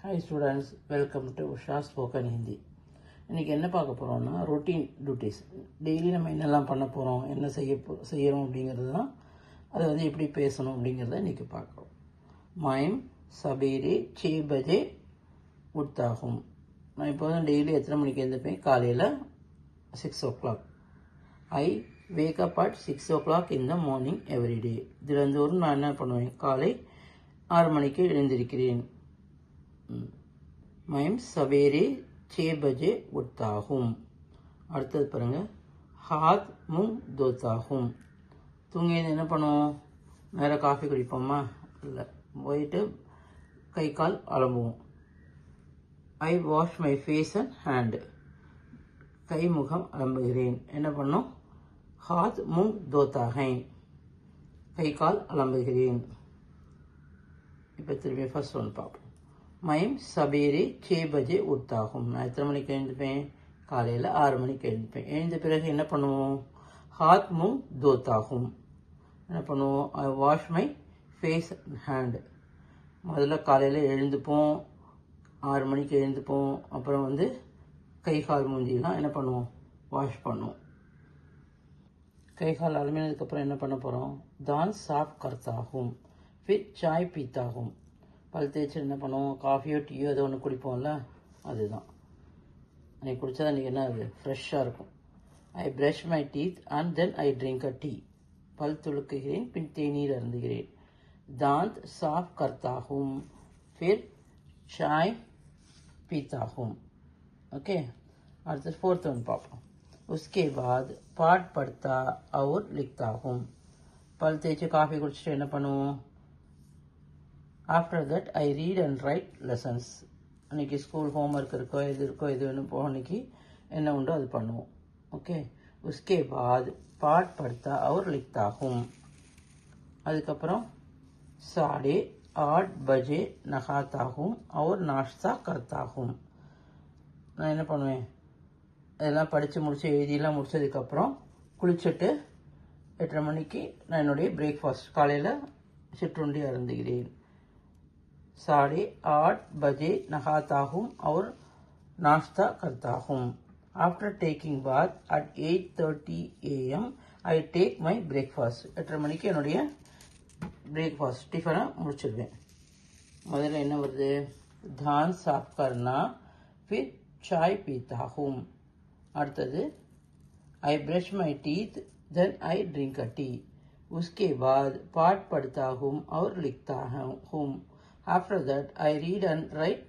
Hi students, welcome to Usha Spoken Hindi. இன்னைக்கு என்ன பார்க்க போறோம்னா ரொட்டீன் டியூட்டிஸ். டெய்லி நம்ம என்னெல்லாம் பண்ண போறோம், என்ன செய்யறோம் அப்படிங்கிறது தான். அதை வந்து எப்படி பேசணும் அப்படிங்கிறத இன்னைக்கு பார்க்குறோம். மைம் சபேரே 6 बजे उठता हूँ. நான் இப்போ வந்து டெய்லி எத்தனை மணிக்கு எழுந்திருப்பேன்? காலையில் 6 o'clock. I wake up at 6 o'clock in the morning every day. தினந்தோறும் நான் என்ன பண்ணுவேன்? காலை 6 மணிக்கு எழுந்திருக்கிறேன். மைம் சவேரே 6 बजे उठता हूँ. அடுத்தது பாருங்க, ஹாத் முங் தோத்தா ஹூம். தூங்கி என்ன பண்ணுவோம்? நேராக காஃபி குடிப்போமா? இல்லை, போயிட்டு கை கால் அலம்புவோம். I wash my face and hand. கை முகம் அலம்புகிறேன். என்ன பண்ணோம்? ஹாத் முங் தோத்தா ஹை. கை கால் அலம்புகிறேன். இப்போ திரும்பி ஃபர்ஸ்ட் ஒன்று பார்ப்போம். மைம் சபேரே 6 बजे उठता हूँ. நான் எத்தனை மணிக்கு எழுந்துப்பேன்? காலையில் 6 மணிக்கு எழுந்துப்பேன். எழுந்த பிறகு என்ன பண்ணுவோம்? ஹாத் முங் தோத்தா ஹூம். என்ன பண்ணுவோம்? I wash my face and hand. முதல்ல காலையில் எழுந்துப்போம், 6 மணிக்கு எழுந்துப்போம். அப்புறம் வந்து கை கால் மூஞ்சிலாம் என்ன பண்ணுவோம்? வாஷ் பண்ணுவோம். கை கால் அலம்பினதுக்கப்புறம் என்ன பண்ண போகிறோம்? தான் சாஃப் கர்த்தா ஹூம். ஃபிர் சாய் பீத்தா ஹூம். பல் தேய்ச்சி என்ன பண்ணுவோம்? காஃபியோ டீயோ ஏதோ ஒன்று குடிப்போம்ல, அதுதான். அன்றைக்கி குடித்தா அன்றைக்கி என்ன அது ஃப்ரெஷ்ஷாக இருக்கும். ஐ brush my teeth and then I drink a tea. பல் துளுக்குகிறேன், பின் தேநீர் அருந்துகிறேன். தாந்த் சாஃப் கர்த்தா ஹூம், ஃபிர் சாய் பீத்தா ஹூம். ஓகே, அடுத்து 4th ஒன்று பார்ப்போம். उसके बाद पाठ पढ़ता और लिखता हूँ. பல் தேய்ச்சி காஃபி குடிச்சிட்டு என்ன பண்ணுவோம்? After that I read and right lessons. அன்றைக்கி ஸ்கூல் ஹோம்ஒர்க் இருக்கோ எது வேணும் போக அன்றைக்கி என்ன உண்டோ அது பண்ணுவோம். ஓகே, உஸ்கே பாத் பாட் படுத்தா அவர் லிக்தா ஹூம். அதுக்கப்புறம் 8:30 बजे நகாத்தா ஹூம் அவர் நாஷ்தா கர்த்தா ஹூம். நான் என்ன பண்ணுவேன்? அதெல்லாம் படித்து முடித்து எழுதியெல்லாம் முடித்ததுக்கப்புறம் குளிச்சுட்டு 8:30 மணிக்கு நான் என்னுடைய பிரேக்ஃபாஸ்ட் காலையில் சிற்றுண்டி அருந்துகிறேன். 8:30 बजे नहाता हूँ और नाश्ता करता हूँ. After taking bath at 8:30 AM, I take my breakfast. 8:30 மணிக்கு என்னுடைய பிரேக்ஃபாஸ்ட் டிஃபனை முடிச்சிடுவேன். முதல்ல என்ன வருது? தான் சாஃப் கர்னா, फिर चाय पीता हूँ. அடுத்தது I brush my teeth, then I drink a tea. उसके बाद पाठ पढ़ता हूँ और लिखता हूँ. After that, I read and write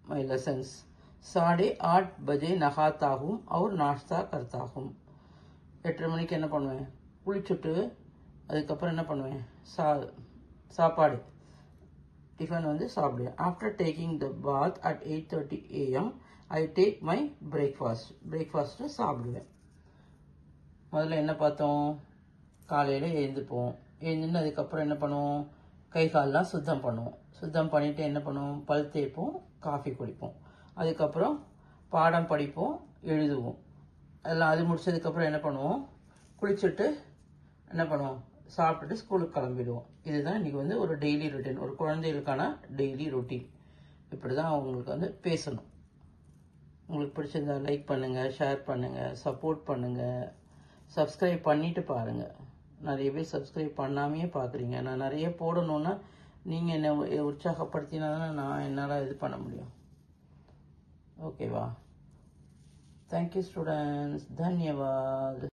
my lessons. 8:30 बजे नहाता हूँ और नाश्ता करता हूँ. 8:30 மணிக்கு என்ன பண்ணுவேன்? குளிச்சுட்டு அதுக்கப்புறம் என்ன பண்ணுவேன்? சாப்பாடு டிஃபன் வந்து சாப்பிடுவேன். After taking the bath at 8:30 AM, I take my breakfast சாப்பிடுவேன். முதல்ல என்ன பார்த்தோம்? காலையில் எழுந்துப்போம். எழுந்துன்னு அதுக்கப்புறம் என்ன பண்ணுவோம்? கை காலெலாம் சுத்தம் பண்ணுவோம். சுத்தம் பண்ணிவிட்டு என்ன பண்ணுவோம்? பல் தேய்ப்போம், காஃபி குடிப்போம். அதுக்கப்புறம் பாடம் படிப்போம், எழுதுவோம். அதெல்லாம் அது முடிச்சதுக்கப்புறம் என்ன பண்ணுவோம்? குளிச்சுட்டு என்ன பண்ணுவோம்? சாப்பிட்டுட்டு ஸ்கூலுக்கு கிளம்பிடுவோம். இதுதான் இன்றைக்கி வந்து ஒரு டெய்லி ரொட்டீன், ஒரு குழந்தைகளுக்கான டெய்லி ரொட்டீன். இப்படி தான் அவங்களுக்கு வந்து பேசணும். உங்களுக்கு பிடிச்சிருந்தா லைக் பண்ணுங்கள், ஷேர் பண்ணுங்கள், சப்போர்ட் பண்ணுங்கள், சப்ஸ்கிரைப் பண்ணிவிட்டு பாருங்கள். நிறைய பேர் சப்ஸ்கிரைப் பண்ணாமையே பார்க்குறீங்க. நான் நிறைய போடணுன்னா நீங்கள் என்னை உற்சாகப்படுத்தினா தானே நான் என்னால் இது பண்ண முடியும். ஓகேவா? Thank you students, தன்யவாத்.